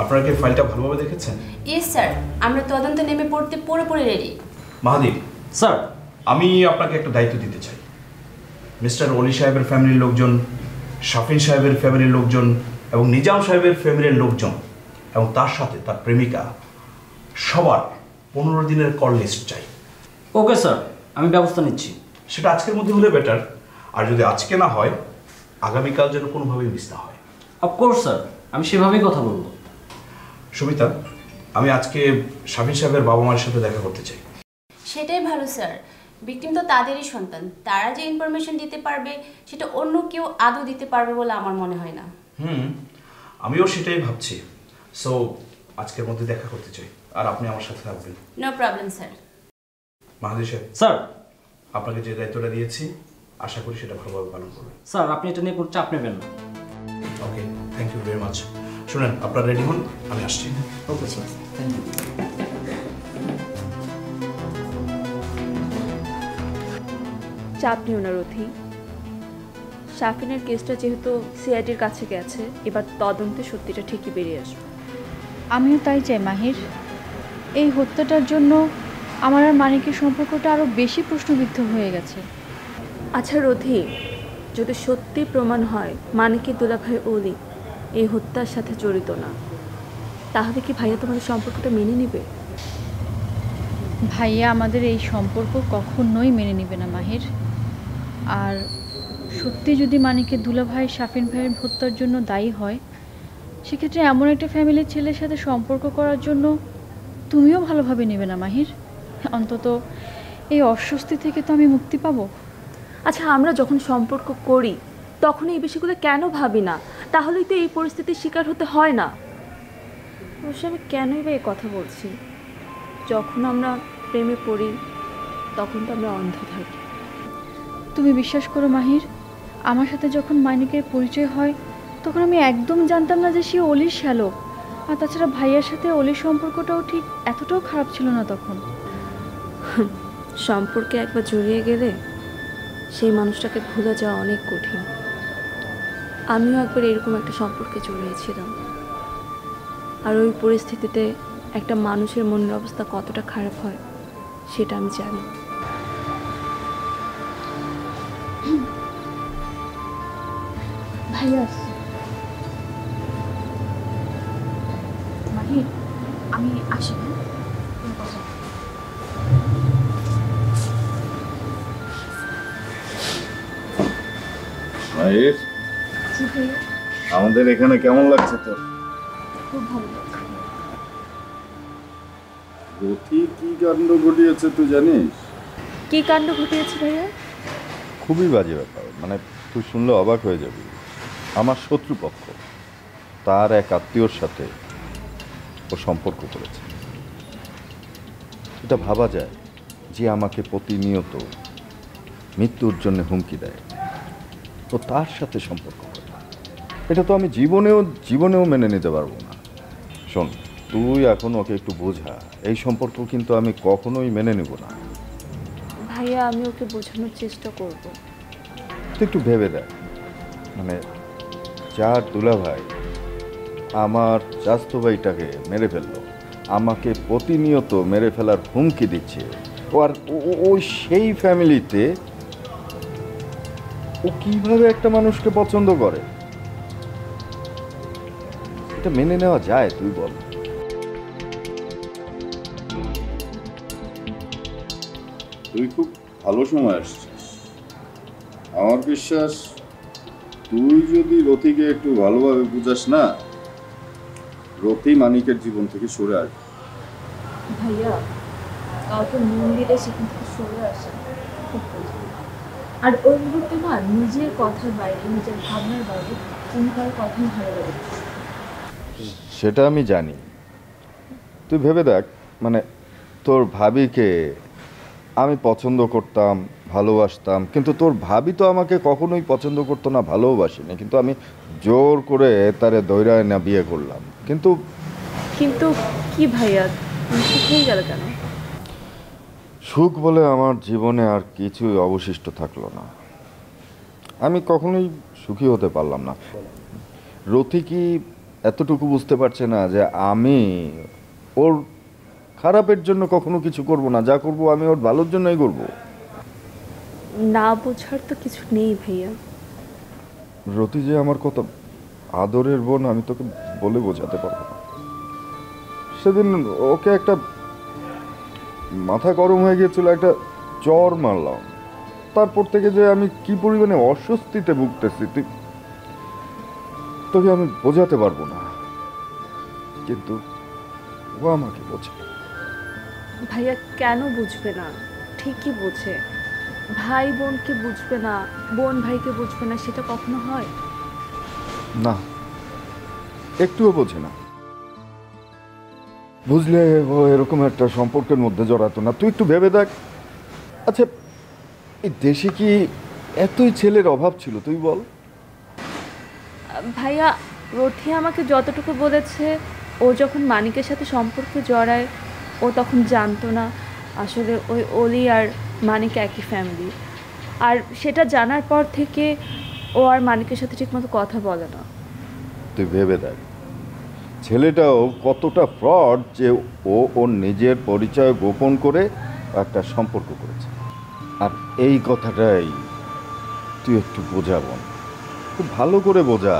আপনারা কি ফাইলটা ভালোভাবে দেখেছেন? ইয়েস স্যার, আমরা তদন্তে নেমে পড়তে পুরোপুরি রেডি। মাহাদীপ স্যার, আমি আপনাকে একটা দায়িত্ব দিতে চাই। মিস্টার অলি সাহেবের ফ্যামিলির লোকজন, শাফিন সাহেবের ফ্যামিলির লোকজন এবং নিজাম সাহেবের ফ্যামিলির লোকজন এবং তার সাথে তার প্রেমিকা সবার 15 দিনের কল লিস্ট চাই। ওকে স্যার, আমি ব্যবস্থা নিচ্ছি। সেটা আজকের মধ্যে হলে বেটার, আর যদি আজকে না হয় আগামীকাল যেন কোনোভাবেই মিস না হয়। অফকোর্স স্যার, আমি সেভাবেই কথা বলবো। সুমিতা, আমি আজকে শাফিন সাহেবের বাবা মায়ের সাথে দেখা করতে চাই। সেটাই ভালো স্যার, ভিকটিম তো তাদেরই সন্তান, তারা যে ইনফরমেশন দিতে পারবে সেটা অন্য কেউ আদৌ দিতে পারবে বলে আমার মনে হয় না। আমিও সেটাই ভাবছি। সো আজকের মধ্যে দেখা করতে চাই, আর আপনি আমার সাথে থাকবেন। No problem sir. মাহাদি সাহেব, স্যার, আপনাকে যে দায়িত্বটা দিয়েছি আশা করি সেটা ভালোভাবে পালন করবেন। স্যার আপনি এটা নিয়ে কোনো চাপ নেবেন না। Okay, thank you very much. শুনেন, আপনারা রেডি হন, আমি আসছি। Okay sir, thank you. চাপ নিও না রথি, শাফিনের কেসটা যেহেতু সিআইডির কাছে গেছে, এবার তদন্তে সত্যিটা ঠিকই বেরিয়ে আসবে। আমিও তাই চাই মাহির। এই হত্যাটার জন্য আমার আর মানিকের সম্পর্কটা আরও বেশি প্রশ্নবিদ্ধ হয়ে গেছে। আচ্ছা রথি, যদি সত্যি প্রমাণ হয় মানিকের দুলাভাই অলি এই হত্যার সাথে জড়িত না, তাহলে কি ভাইয়া তোমাদের সম্পর্কটা মেনে নেবে? ভাইয়া আমাদের এই সম্পর্ক কখনোই মেনে নেবে না মাহির। আর সত্যি যদি মানিকের দুলাভাই শাফিন ভাইয়ের হত্যার জন্য দায়ী হয়, সেক্ষেত্রে এমন একটা ফ্যামিলির ছেলের সাথে সম্পর্ক করার জন্য তুমিও ভালোভাবে নেবে না মাহির। অন্তত এই অস্বস্তি থেকে তো আমি মুক্তি পাবো। আচ্ছা, আমরা যখন সম্পর্ক করি তখন এই বিষয়গুলো কেন ভাবি না? তাহলেই তো এই পরিস্থিতির শিকার হতে হয় না। অবশ্য আমি কেনই বা এই কথা বলছি, যখন আমরা প্রেমে পড়ি তখন তো আমরা অন্ধ থাকি। তুমি বিশ্বাস করো মাহির, আমার সাথে যখন মানিকের পরিচয় হয় তখন আমি একদম জানতাম না যে সে অলির শ্যালক। আর তাছাড়া ভাইয়ার সাথে অলির সম্পর্কটাও ঠিক এতটাও খারাপ ছিল না তখন। সম্পর্কে একবার জড়িয়ে গেলে সেই মানুষটাকে ভুলে যাওয়া অনেক কঠিন। আমিও একবার এরকম একটা সম্পর্কে জড়িয়েছিলাম, আর ওই পরিস্থিতিতে একটা মানুষের মনের অবস্থা কতটা খারাপ হয় সেটা আমি জানি। ভাইয়া আসছে। মাহির, আমি আসি। মাহির, আমাদের এখানে কেমন লাগছে তোর? খুব ভালো লাগছে। রথি কি কাণ্ড ঘটিয়েছে তুই জানিস? কি কাণ্ড ঘটিয়েছে ভাইয়া? খুবই বাজে ব্যাপার, মানে তুই শুনলে অবাক হয়ে যাবি। আমার শত্রুপক্ষ তার এক আত্মীয়র সাথে ও সম্পর্ক করেছে। এটা ভাবা যায় যে আমাকে প্রতিনিয়ত মৃত্যুর জন্য হুমকি দেয়, তো তার সাথে সম্পর্ক করে, এটা তো আমি জীবনেও মেনে নিতে পারবো না। শোন, তুই এখন ওকে একটু বোঝা, এই সম্পর্ক কিন্তু আমি কখনোই মেনে নেব না। ভাইয়া, আমি ওকে বোঝানোর চেষ্টা করব। তুই একটু ভেবে দেখ, মানে যার দুলাভাই আমার চাচাতো ভাইটাকে মেরে ফেললো, আমাকে প্রতিনিয়ত মেরে ফেলার হুমকি দিচ্ছে, আর ওই সেই ফ্যামিলিতে ও কিভাবে একটা মানুষকে পছন্দ করে? এটা মেনে নেওয়া যায়? তুই বল। তুই খুব ভালো সময় আসছিস। আমার বিশ্বাস তুই যদি রথিকে একটু ভালোভাবে বুঝাস না, রথি মানিকের জীবন থেকে সরে আসবে। ভাইয়া, কাউকে মন দিলে সেখান থেকে সরে আসা খুব কঠিন। আর ওই মুহূর্তে না, নিজের কথার বাইরে, নিজের ভাবনার বাইরে তুমি কারো কথাই ভালো লাগে। সেটা আমি জানি। তুই ভেবে দেখ, মানে তোর ভাবিকে আমি পছন্দ করতাম, ভালোবাসতাম, কিন্তু তোর ভাবি তো আমাকে কখনোই পছন্দ করতো না, ভালোবাসিনি, কিন্তু আমি জোর করে তারে দৈরায় না বিয়ে করলাম। কিন্তু কি ভাইয়া, তুমি ঠিক হয়ে গেল কেন? সুখ বলে আমার জীবনে আর কিছুই অবশিষ্ট থাকলো না। আমি কখনোই সুখী হতে পারলাম না। রথি কি এতটুকু বুঝতে পারছে না যে আমি ওর খারাপের জন্য কখনো কিছু করব না, যা করব আমি ওর ভালোর জন্যই করব। না বোঝার তো কিছু নেই ভাইয়া। রতি যে আমার কত আদরের বোন আমি তোকে বলে বোঝাতে পারবো না। সেদিন ওকে একটা মাথা গরম হয়ে গিয়েছিল, একটা চর মারলাম, তারপর থেকে যে আমি কি পরিমাণে অস্বস্তিতে ভুগতেছি তোকে আমি বোঝাতে পারবো না, কিন্তু ও আমাকে বোঝে। ভাইয়া কেন বুঝবে না? ঠিকই বোঝে। ভাই বোনকে বুঝবে না, বোন ভাইকে বুঝবে না, সেটা কখনো হয়? না, একটুও বোঝে না। বুঝলে ও এরকম একটা সম্পর্কের মধ্যে জড়াতো না। তুই একটু ভেবে দেখ। আচ্ছা, এই দেশে কি এতই ছেলের অভাব ছিল তুই বল? ভাইয়া, রথি আমাকে যতটুকু বলেছে, ও যখন মানিকের সাথে সম্পর্কে জড়ায় ও তখন জানতো না আসলে ওই অলি আর মানিক একই ফ্যামিলি। আর সেটা জানার পর থেকে ও আর মানিকের সাথে ঠিকমতো কথা বলে না। তুই ভেবে দেখ ছেলেটাও কতটা ফ্রড যে ও ওর নিজের পরিচয় গোপন করে একটা সম্পর্ক করেছে। আর এই কথাটাই তুই একটু বোঝাবো, খুব ভালো করে বোঝা।